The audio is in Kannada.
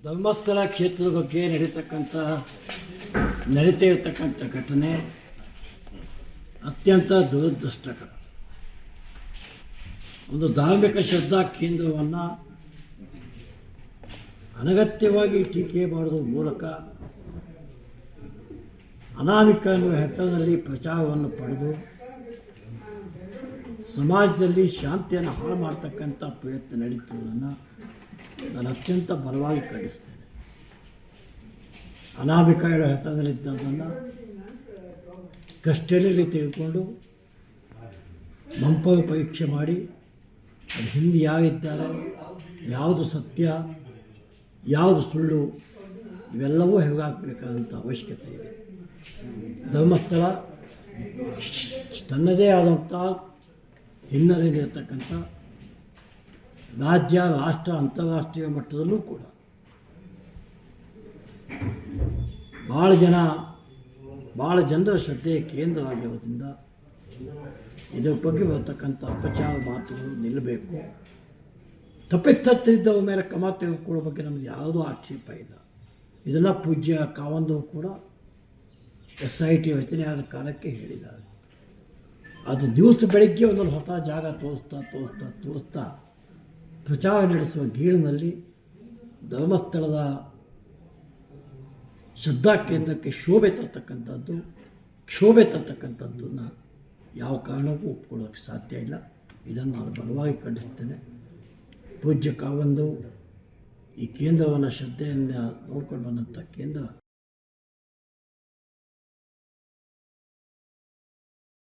ಧರ್ಮಸ್ಥಳ ಕ್ಷೇತ್ರದ ಬಗ್ಗೆ ನಡೀತಾ ಇರತಕ್ಕಂಥ ಘಟನೆ ಅತ್ಯಂತ ದುರದೃಷ್ಟಕರ. ಒಂದು ಧಾರ್ಮಿಕ ಶ್ರದ್ಧಾ ಕೇಂದ್ರವನ್ನು ಅನಗತ್ಯವಾಗಿ ಟೀಕೆ ಮಾಡುವ ಮೂಲಕ ಅನಾಮಿಕ ಎನ್ನುವ ಹೆಸರಿನಲ್ಲಿ ಪ್ರಚಾರವನ್ನು ಪಡೆದು ಸಮಾಜದಲ್ಲಿ ಶಾಂತಿಯನ್ನು ಹಾಳು ಮಾಡ್ತಕ್ಕಂಥ ಪ್ರಯತ್ನ ನಡೀತಿರುವುದನ್ನು ನಾನು ಅತ್ಯಂತ ಬಲವಾಗಿ ಖಂಡಿಸ್ತೇನೆ. ಅನಾಮಿಕ ಹೇಳೋ ಹೆಸರಿದ್ದದನ್ನು ಕಸ್ಟಡಿಯಲ್ಲಿ ತೆಗೆದುಕೊಂಡು ಮಂಪರು ಪರೀಕ್ಷೆ ಮಾಡಿ ಅದು ಹಿಂದೆ ಯಾರಿದ್ದಾರೆ, ಯಾವುದು ಸತ್ಯ, ಯಾವುದು ಸುಳ್ಳು, ಇವೆಲ್ಲವೂ ಹೆಗಾಗಬೇಕಾದಂಥ ಅವಶ್ಯಕತೆ ಇದೆ. ಧರ್ಮಸ್ಥಳ ತನ್ನದೇ ಆದಂಥ ಹಿನ್ನೆಲೆಯಲ್ಲಿರ್ತಕ್ಕಂಥ ರಾಜ್ಯ, ರಾಷ್ಟ್ರ, ಅಂತಾರಾಷ್ಟ್ರೀಯ ಮಟ್ಟದಲ್ಲೂ ಕೂಡ ಭಾಳ ಜನರ ಶ್ರದ್ಧೆಯ ಕೇಂದ್ರವಾಗಿರೋದ್ರಿಂದ ಇದರ ಬಗ್ಗೆ ಬರ್ತಕ್ಕಂಥ ಅಪಚಾರ ಮಾತುಗಳು ನಿಲ್ಲಬೇಕು. ತಪ್ಪಿದ್ದವ್ರ ಮೇಲೆ ಕ್ರಮ ತೆಗೆದುಕೊಳ್ಳೋ ಬಗ್ಗೆ ನಮಗೆ ಯಾವುದೂ ಆಕ್ಷೇಪ ಇಲ್ಲ. ಇದನ್ನು ಪೂಜ್ಯ ಕಾವಂದರು ಕೂಡ SIT ರಚನೆ ಆದ ಕಾಲಕ್ಕೆ ಹೇಳಿದ್ದಾರೆ. ಅದು ದಿವಸ ಬೆಳಗ್ಗೆ ಒಂದೊಂದು ಹೊಸ ಜಾಗ ತೋರಿಸ್ತಾ ಪ್ರಚಾರ ನಡೆಸುವ ಗೀಳಿನಲ್ಲಿ ಧರ್ಮಸ್ಥಳದ ಶ್ರದ್ಧಾ ಕೇಂದ್ರಕ್ಕೆ ಕ್ಷೋಭೆ ತರ್ತಕ್ಕಂಥದ್ದನ್ನು ಯಾವ ಕಾರಣಕ್ಕೂ ಒಪ್ಕೊಳ್ಳೋಕ್ಕೆ ಸಾಧ್ಯ ಇಲ್ಲ. ಇದನ್ನು ನಾನು ಬಲವಾಗಿ ಖಂಡಿಸ್ತೇನೆ. ಪೂಜ್ಯ ಕಾವಂದರು ಈ ಕೇಂದ್ರವನ್ನು ಶ್ರದ್ಧೆಯಿಂದ ನೋಡಿಕೊಂಡು ಬಂದಂಥ ಕೇಂದ್ರ